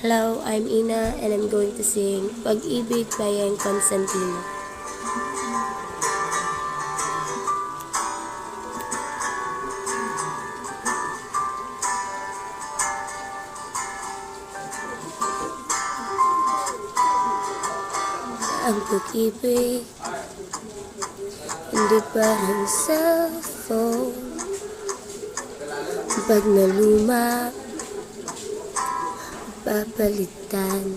Hello, I'm Ina and I'm going to sing Pag-ibig by Yang Constantino. Ang pag-ibig hindi parang cellphone. Pag naluma, papalitan.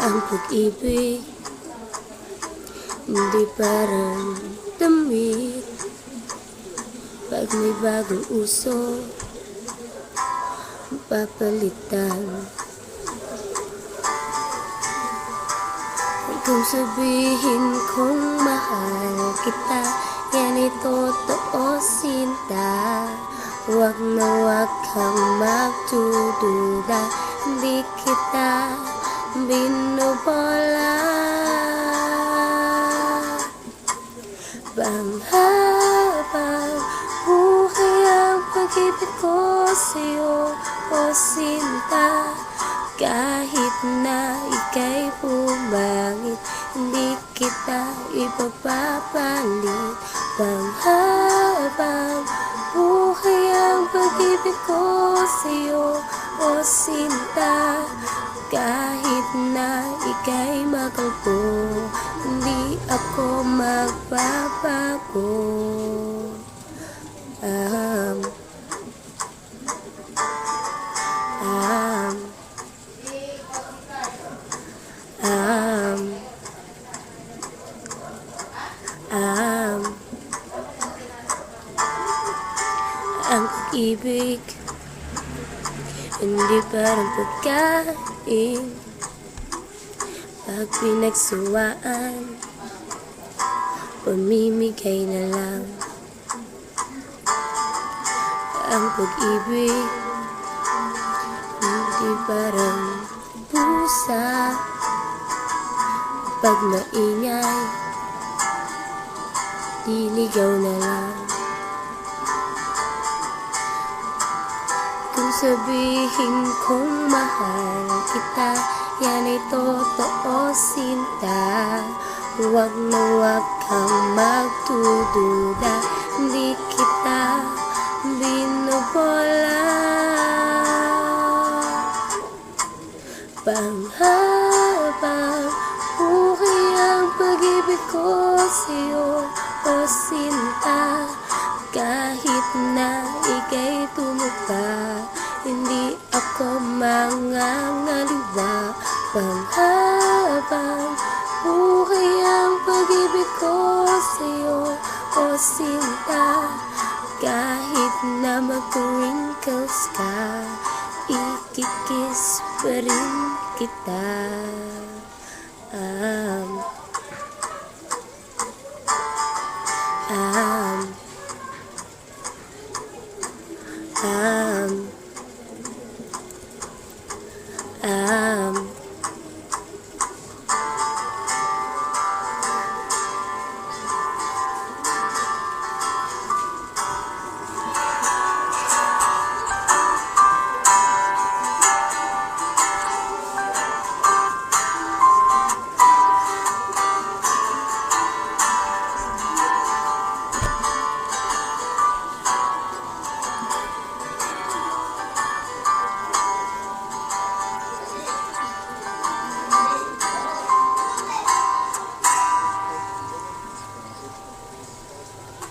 Ang pag-ibig hindi parang damit. Pag may bagong uso, papalitan. Kung sabihin kong mahal kita, yan ay totoo, sinta. Huwag na huwag kang magdududa, hindi kita binubola. Panghabang buhay ang pag-ibig ko sa'yo, o sinta. Kahit na ika'y pumangit, hindi kita ipapapalit. Panghabang buhay ang pag-ibig ko sa'yo, o sinta. Kahit na ika'y makalpo, hindi ako magbabago. Ang pag-ibig hindi parang pagkain. Pag pinagsuwaan, pamimigay na lang. Ang pag-ibig hindi parang pusa. Pag maingay, diligaw na lang. Kung sabihin kong mahal kita, yan ay totoo, sinta. Huwag na huwag kang magdududa, hindi kita binubola. Panghabang buhay ang pag-ibig ko sa'yo, o sinta. Kahit na ika'y tumupa, hindi ako mangangaliwa. Panghabang buhay ang pag-ibig ko sa'yo, o sinta. Kahit na mag-wrinkles ka, ikikis pa rin kita.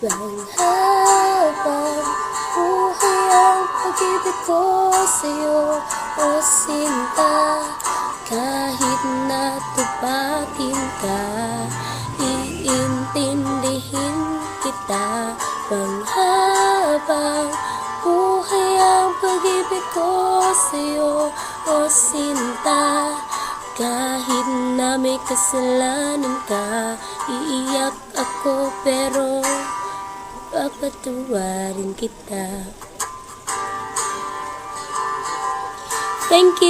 Panghabang buhay ang pag-ibig ko sa'yo, o sinta. Kahit na tupakin ka, iintindihin kita. Panghabang buhay ang pag-ibig ko sa'yo, o sinta. Kahit na may kasalanan ka, iiyak ako pero papatawarin kita. Thank you.